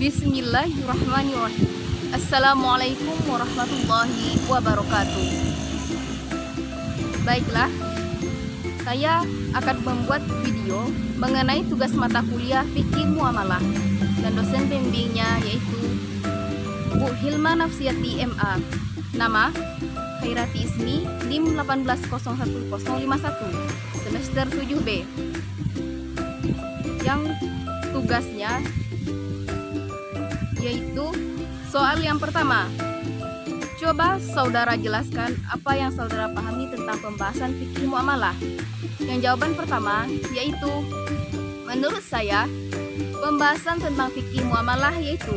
Bismillahirrahmanirrahim. Assalamualaikum warahmatullahi wabarakatuh. Baiklah, saya akan membuat video mengenai tugas mata kuliah Fikih Muamalah dan dosen pembimbingnya yaitu Bu Hilma Nafsiyati MA. Nama Khairati Ismi, NIM 1801051, semester 7B. Yang tugasnya yaitu soal yang pertama. Coba saudara jelaskan apa yang saudara pahami tentang pembahasan fikih muamalah. Yang jawaban pertama yaitu, menurut saya pembahasan tentang fikih muamalah yaitu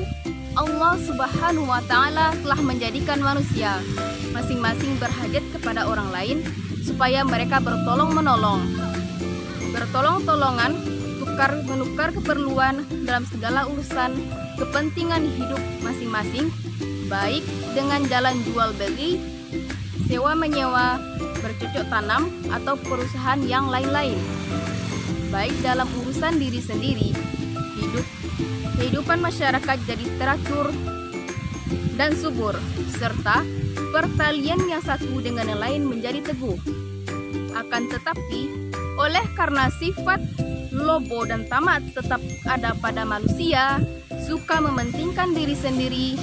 Allah Subhanahu wa Ta'ala telah menjadikan manusia masing-masing berhajat kepada orang lain supaya mereka bertolong-menolong, bertolong-tolongan, tukar-menukar keperluan dalam segala urusan kepentingan hidup masing-masing, baik dengan jalan jual beli, sewa menyewa, bercocok tanam, atau perusahaan yang lain-lain, baik dalam urusan diri sendiri, kehidupan masyarakat jadi teratur dan subur, serta pertalian yang satu dengan yang lain menjadi teguh. Akan tetapi, oleh karena sifat lobo dan tamak tetap ada pada manusia, suka mementingkan diri sendiri,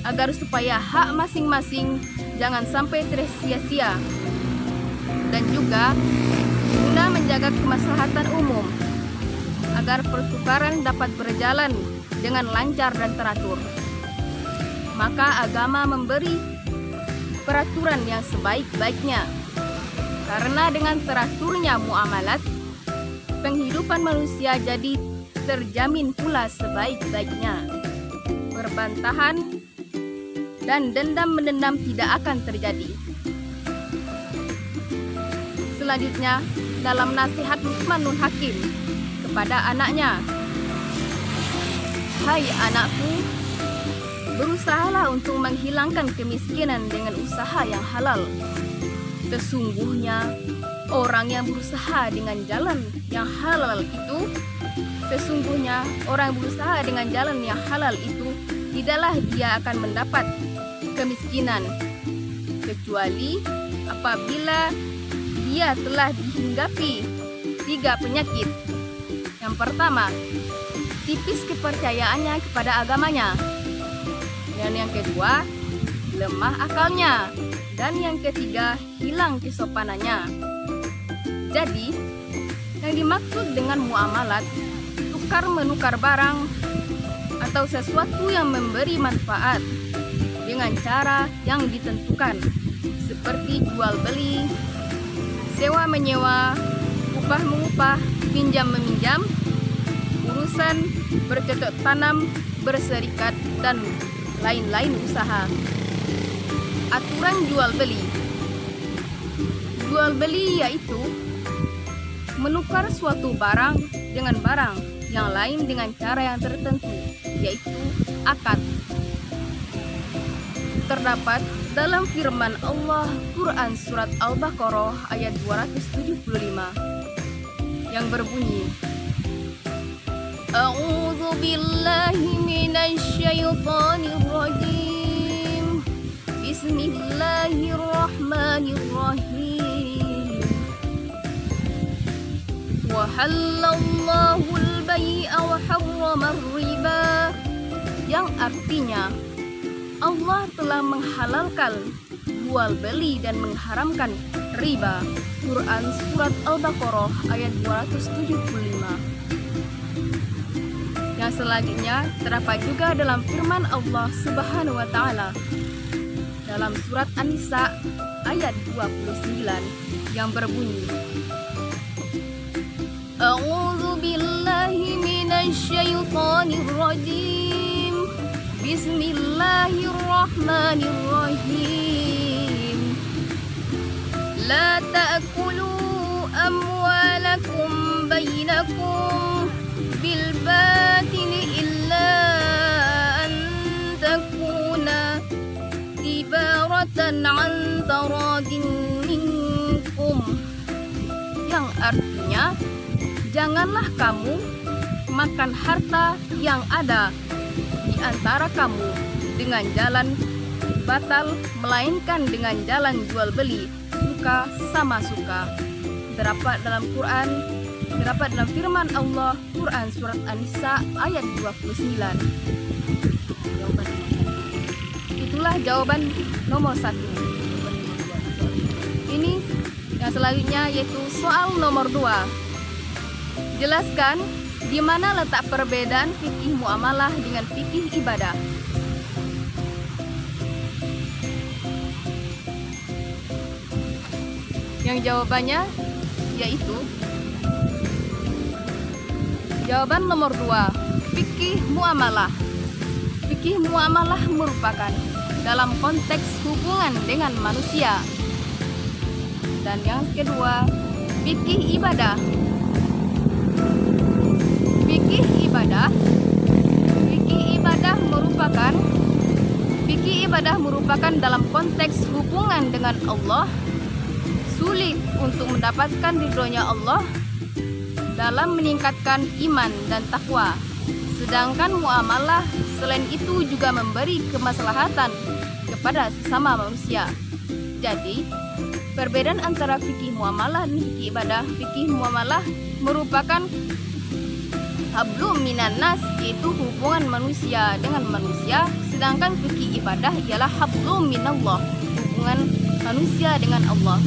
agar supaya hak masing-masing jangan sampai tersia-sia, dan juga guna menjaga kemaslahatan umum, agar pertukaran dapat berjalan dengan lancar dan teratur. Maka agama memberi peraturan yang sebaik-baiknya, karena dengan teraturnya muamalat, penghidupan manusia jadi terjamin pula sebaik-baiknya. Perbantahan dan dendam-mendendam tidak akan terjadi. Selanjutnya, dalam nasihat Luqmanul Hakim kepada anaknya, "Hai anakku, berusahalah untuk menghilangkan kemiskinan dengan usaha yang halal. Sesungguhnya orang yang berusaha dengan jalan yang halal itu tidaklah dia akan mendapat kemiskinan, kecuali apabila dia telah dihinggapi 3 penyakit. Yang pertama, tipis kepercayaannya kepada agamanya. Dan yang kedua, lemah akalnya. Dan yang ketiga, hilang kesopanannya." Jadi, yang dimaksud dengan muamalat, tukar-menukar barang atau sesuatu yang memberi manfaat dengan cara yang ditentukan, seperti jual beli, sewa menyewa, upah mengupah, pinjam meminjam, urusan bercocok tanam, berserikat, dan lain-lain usaha. Aturan jual beli. Jual beli yaitu menukar suatu barang dengan barang yang lain dengan cara yang tertentu, yaitu akad. Terdapat dalam firman Allah Quran surat Al-Baqarah ayat 275 yang berbunyi, "A'udzu billahi minasy syaithanir rajim. Bismillahirrahmanirrahim. Wa halallahu al-bai'a wa harrama ar-riba." Yang artinya, Allah telah menghalalkan jual beli dan mengharamkan riba. Quran surat Al-Baqarah ayat 275. Yang selanjutnya terdapat juga dalam firman Allah Subhanahu wa Ta'ala dalam surat An-Nisa ayat 29 yang berbunyi, "A'udzu billahi minasy syaithanir rajim. Bismillahirrahmanirrahim. La ta'kulu amwalakum bainakum bil batili illa an takuna tibaratan an taradin minkum." Yang artinya, janganlah kamu makan harta yang ada di antara kamu dengan jalan batal, melainkan dengan jalan jual beli, suka sama suka. Terdapat dalam firman Allah, Quran surat An-Nisa ayat 29. Itulah jawaban nomor 1. Ini yang selanjutnya yaitu soal nomor 2. Jelaskan di mana letak perbedaan fikih muamalah dengan fikih ibadah. Yang jawabannya yaitu jawaban nomor 2, fikih muamalah. Fikih muamalah merupakan dalam konteks hubungan dengan manusia. Dan yang kedua, fikih ibadah. Fikih ibadah merupakan dalam konteks hubungan dengan Allah, sulit untuk mendapatkan ridhonya Allah dalam meningkatkan iman dan takwa. Sedangkan muamalah selain itu juga memberi kemaslahatan kepada sesama manusia. Jadi, perbedaan antara fikih muamalah dan fikih ibadah, fikih muamalah merupakan hablum minan nas, yaitu hubungan manusia dengan manusia, sedangkan fikih ibadah ialah hablum minallah, hubungan manusia dengan Allah.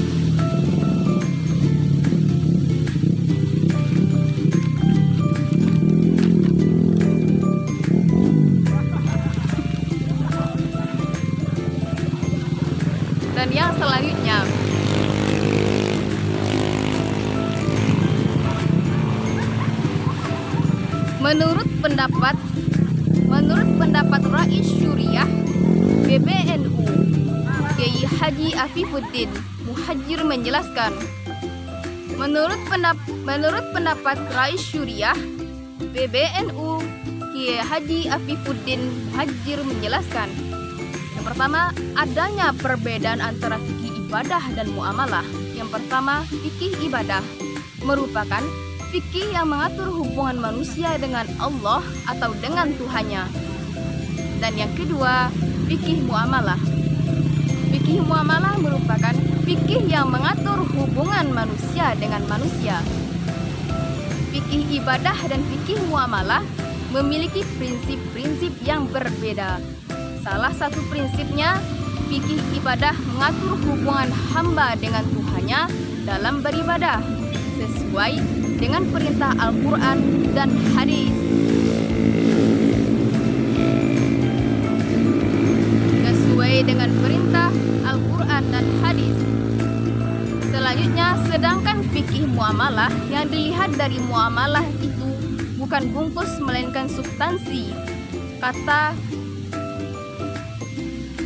Dan yang selanjutnya, menurut pendapat Rais Syuriah PBNU Kiai Haji Afifuddin Muhajir menjelaskan, menurut pendapat Rais Syuriah PBNU Kiai Haji Afifuddin Muhajir menjelaskan, yang pertama, adanya perbedaan antara fikih ibadah dan muamalah. Yang pertama, fikih ibadah merupakan fikih yang mengatur hubungan manusia dengan Allah atau dengan Tuhannya. Dan yang kedua, fikih muamalah. Fikih muamalah merupakan fikih yang mengatur hubungan manusia dengan manusia. Fikih ibadah dan fikih muamalah memiliki prinsip-prinsip yang berbeda. Salah satu prinsipnya, fikih ibadah mengatur hubungan hamba dengan Tuhannya dalam beribadah sesuai dengan perintah Al-Quran dan hadis. Sesuai dengan perintah Al-Quran dan hadis. Selanjutnya, sedangkan fikih muamalah, yang dilihat dari muamalah itu bukan bungkus melainkan substansi.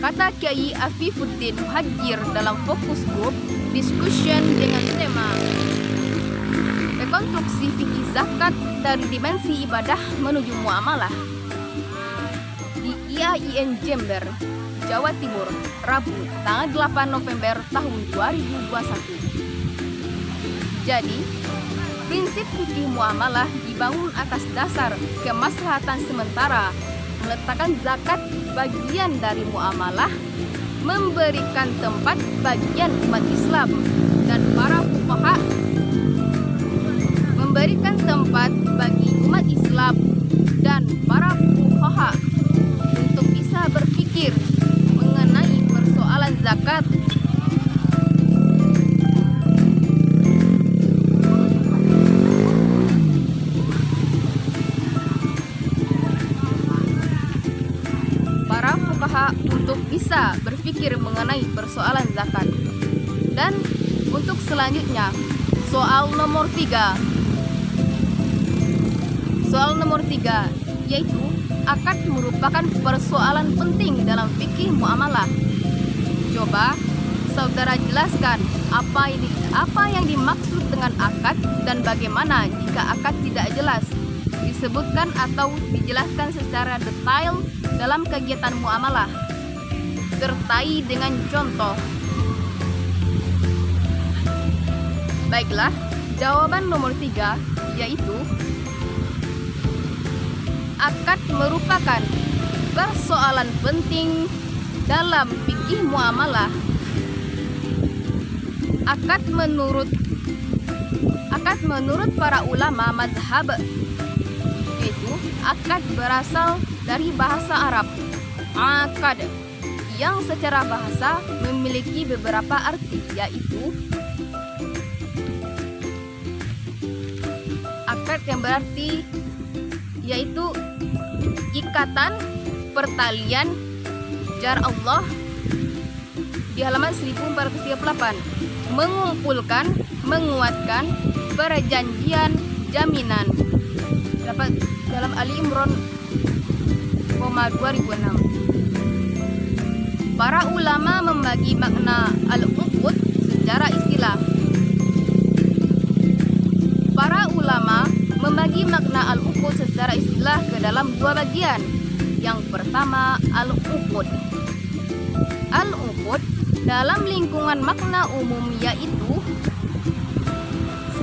Kata Kiai Afifuddin Muhajir dalam fokus group discussion dengan tema rekonstruksi fikih zakat dari dimensi ibadah menuju muamalah di IAIN Jember, Jawa Timur, Rabu, tanggal 8 November tahun 2021. Jadi, prinsip fikih muamalah dibangun atas dasar kemaslahatan sementara, meletakkan zakat bagian dari muamalah, memberikan tempat bagian umat Islam dan para fuqaha, memberikan tempat bagi umat Islam dan para fuqaha untuk bisa berpikir mengenai persoalan zakat. Untuk bisa berpikir mengenai persoalan zakat. Dan untuk selanjutnya, soal nomor 3. Soal nomor 3 yaitu akad merupakan persoalan penting dalam fikih muamalah. Coba saudara jelaskan apa yang dimaksud dengan akad dan bagaimana jika akad tidak jelas, disebutkan atau dijelaskan secara detail dalam kegiatan muamalah, sertai dengan contoh. Baiklah, jawaban nomor 3 yaitu akad merupakan persoalan penting dalam fikih muamalah. Akad menurut para ulama mazhab, yaitu akad berasal dari bahasa Arab akad, yang secara bahasa memiliki beberapa arti, yaitu ikatan, pertalian, jar Allah di halaman 1438, mengumpulkan, menguatkan, perjanjian, jaminan, dapat dalam Ali Imran 2006. Para ulama membagi makna al-uqud secara istilah. Para ulama membagi makna al-uqud secara istilah ke dalam dua bagian. Yang pertama, al-uqud. Al-uqud dalam lingkungan makna umum yaitu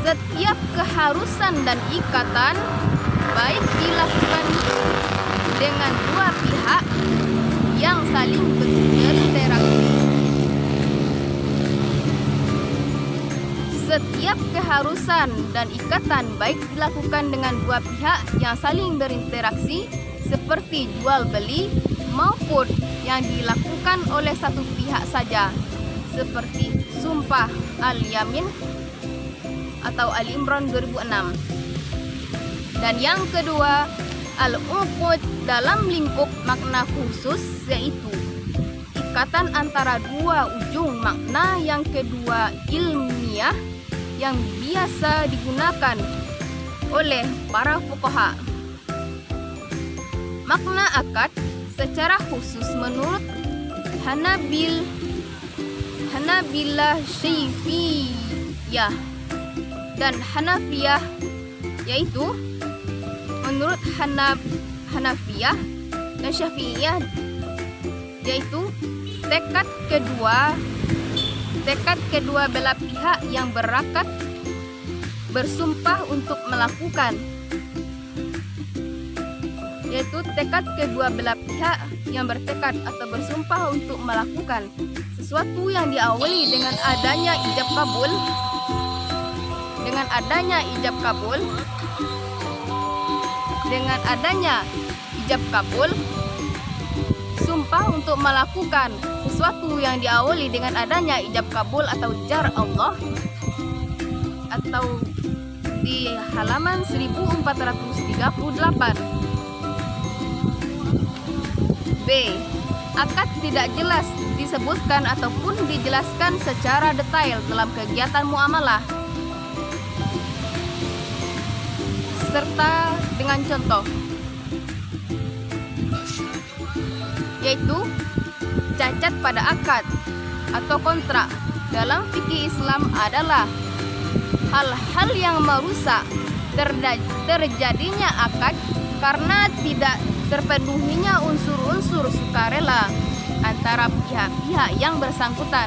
setiap keharusan dan ikatan baik dilakukan dengan dua pihak yang saling berinteraksi. Setiap keharusan dan ikatan baik dilakukan dengan dua pihak yang saling berinteraksi, seperti jual beli, maupun yang dilakukan oleh satu pihak saja, seperti sumpah al-yamin atau Ali Imran 2006. Dan yang kedua, al-uqud dalam lingkup makna khusus, yaitu ikatan antara dua ujung makna yang kedua ilmiah yang biasa digunakan oleh para fuqaha. Makna akad secara khusus menurut Hanabilah Syafi'iyah dan Hanafiyah, yaitu menurut Hanafiyah dan Syafi'iyah, yaitu tekad kedua belah pihak yang berakad bersumpah untuk melakukan, yaitu tekad kedua belah pihak yang bertekad atau bersumpah untuk melakukan sesuatu yang diawali dengan adanya ijab kabul, sumpah untuk melakukan sesuatu yang diawali dengan adanya ijab kabul atau jar Allah, atau di halaman 1438. B. Akad tidak jelas disebutkan ataupun dijelaskan secara detail dalam kegiatan muamalah, serta dengan contoh, yaitu cacat pada akad atau kontrak dalam fikih Islam adalah hal-hal yang merusak terjadinya akad karena tidak terpenuhinya unsur-unsur sukarela antara pihak-pihak yang bersangkutan.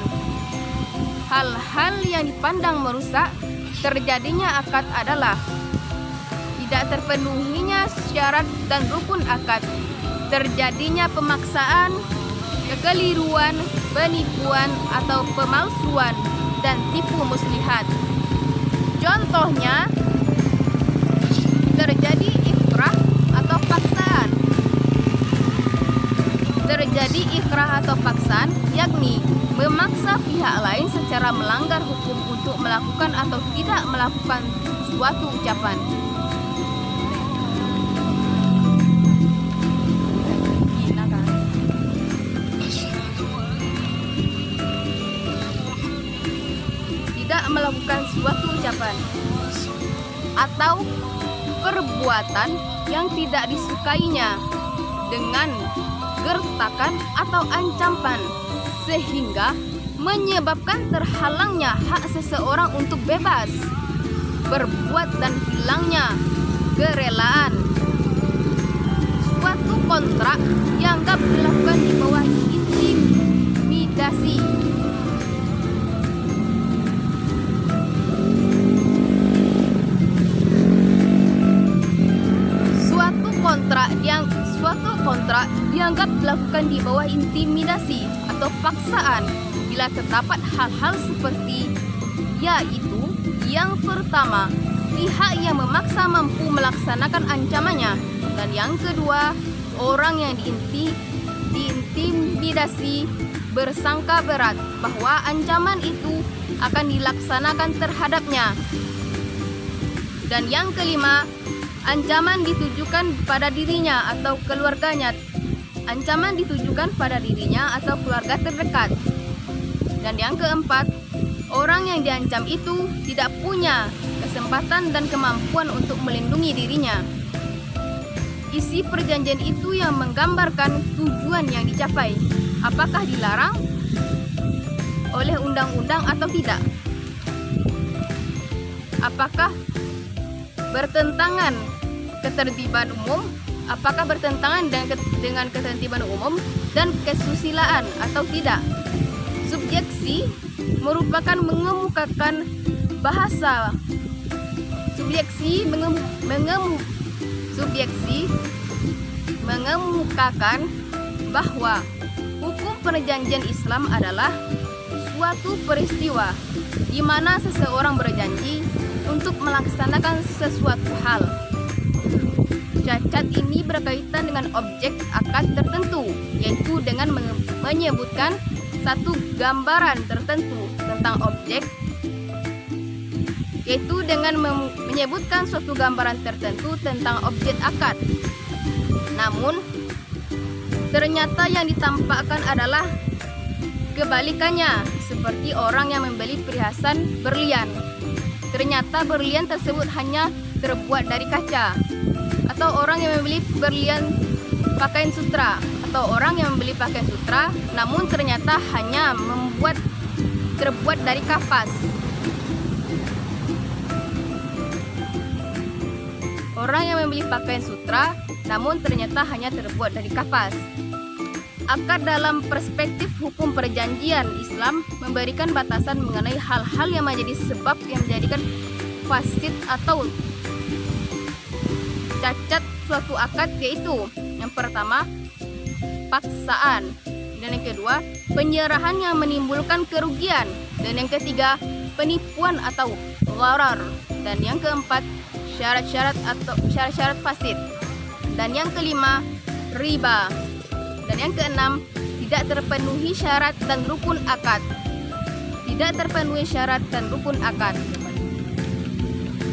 Hal-hal yang dipandang merusak terjadinya akad adalah tidak terpenuhinya syarat dan rukun akad, terjadinya pemaksaan, kekeliruan, penipuan atau pemalsuan, dan tipu muslihat. Contohnya, terjadi ikrah atau paksaan. Terjadi ikrah atau paksaan, yakni memaksa pihak lain secara melanggar hukum untuk melakukan atau tidak melakukan suatu ucapan. Tidak melakukan suatu ucapan atau perbuatan yang tidak disukainya dengan gertakan atau ancaman sehingga menyebabkan terhalangnya hak seseorang untuk bebas berbuat dan hilangnya kerelaan. Suatu kontrak dianggap dilakukan di bawah intimidasi. Suatu kontrak dianggap dilakukan di bawah intimidasi atau paksaan bila terdapat hal-hal seperti yaitu yang pertama, pihak yang memaksa mampu melaksanakan ancamannya, dan yang kedua, orang yang diintimidasi bersangka berat bahwa ancaman itu akan dilaksanakan terhadapnya. Dan yang kelima, ancaman ditujukan pada dirinya atau keluarganya. Ancaman ditujukan pada dirinya atau keluarga terdekat. Dan yang keempat, orang yang diancam itu tidak punya kesempatan dan kemampuan untuk melindungi dirinya. Isi perjanjian itu yang menggambarkan tujuan yang dicapai. Apakah dilarang oleh undang-undang atau tidak? Apakah bertentangan ketertiban umum? Apakah bertentangan dengan ketertiban umum dan kesusilaan atau tidak? Subjeksi merupakan mengemukakan bahasa. Subjeksi mengemukakan bahwa hukum perjanjian Islam adalah suatu peristiwa di mana seseorang berjanji untuk melaksanakan sesuatu hal. Cacat ini berkaitan dengan objek akad tertentu, yaitu dengan menyebutkan satu gambaran tertentu tentang objek, yaitu dengan menyebutkan suatu gambaran tertentu tentang objek akad. Namun, ternyata yang ditampakkan adalah kebalikannya, seperti orang yang membeli perhiasan berlian. Ternyata berlian tersebut hanya terbuat dari kaca, atau orang yang membeli berlian pakaian sutra, atau orang yang membeli pakaian sutra namun ternyata hanya terbuat dari kapas. Orang yang membeli pakaian sutra namun ternyata hanya terbuat dari kapas. Akad dalam perspektif hukum perjanjian Islam memberikan batasan mengenai hal-hal yang menjadi sebab yang menjadikan fasid atau cacat suatu akad, yaitu yang pertama, paksaan, dan yang kedua, penyerahan yang menimbulkan kerugian, dan yang ketiga, penipuan atau gharar, dan yang keempat, syarat-syarat fasid, dan yang kelima, riba, dan yang keenam, tidak terpenuhi syarat dan rukun akad. Tidak terpenuhi syarat dan rukun akad.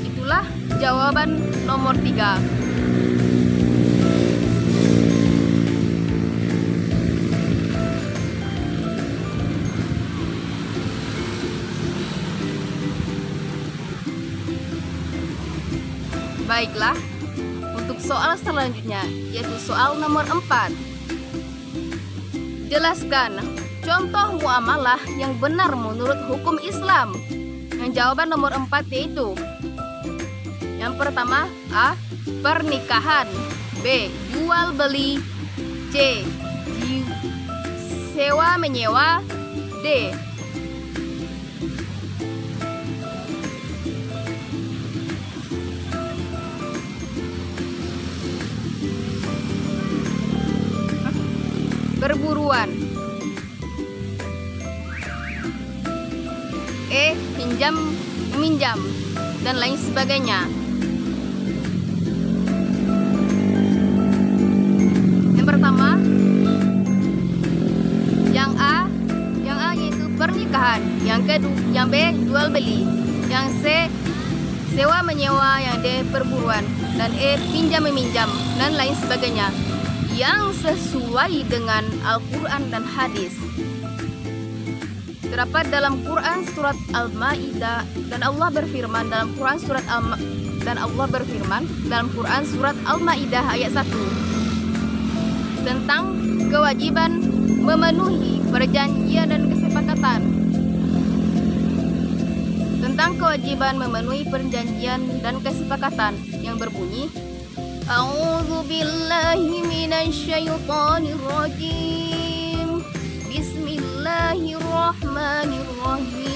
Itulah jawaban nomor 3. Baiklah, untuk soal selanjutnya, yaitu soal nomor 4. Jelaskan contoh muamalah yang benar menurut hukum Islam. Yang jawaban nomor 4 yaitu yang pertama, A. Pernikahan, B. Jual beli, C. Sewa menyewa, D. Perburuan, E. Pinjam meminjam, dan lain sebagainya. Yang pertama, yang A yaitu pernikahan, yang B jual beli, yang C sewa menyewa, yang D perburuan, dan E pinjam meminjam, dan lain sebagainya, yang sesuai dengan Al-Quran dan hadis. Terdapat dalam Quran surat Al-Maidah, dan Allah berfirman dalam Quran surat Al-Maidah ayat 1 tentang kewajiban memenuhi perjanjian dan kesepakatan. Tentang kewajiban memenuhi perjanjian dan kesepakatan yang berbunyi, A'udzu billahi minasyaitonir rajim. Bismillahirrahmanirrahim.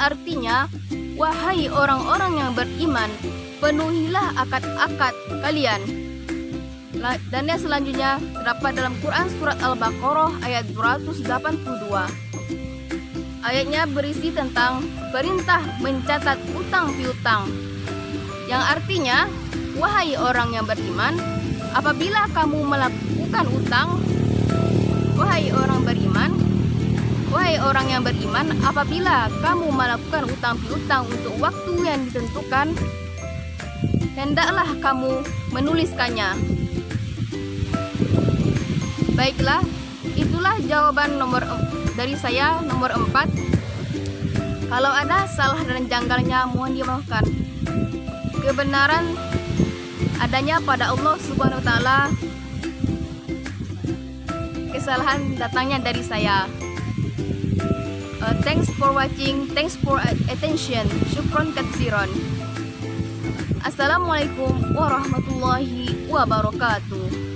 artinya, wahai orang-orang yang beriman, penuhilah akad-akad kalian. Dan yang selanjutnya terdapat dalam Quran surat Al-Baqarah ayat 282. Ayatnya berisi tentang perintah mencatat utang piutang, yang artinya, wahai orang yang beriman, apabila kamu melakukan utang, wahai orang yang beriman, apabila kamu melakukan utang piutang untuk waktu yang ditentukan, hendaklah kamu menuliskannya. Baiklah, itulah jawaban dari saya nomor 4. Kalau ada salah dan janggalnya, mohon dimaafkan. Kebenaran adanya pada Allah Subhanahu wa taala. Kesalahan datangnya dari saya. Thanks for watching, thanks for attention. Syukron katsiron. Assalamualaikum warahmatullahi wabarakatuh.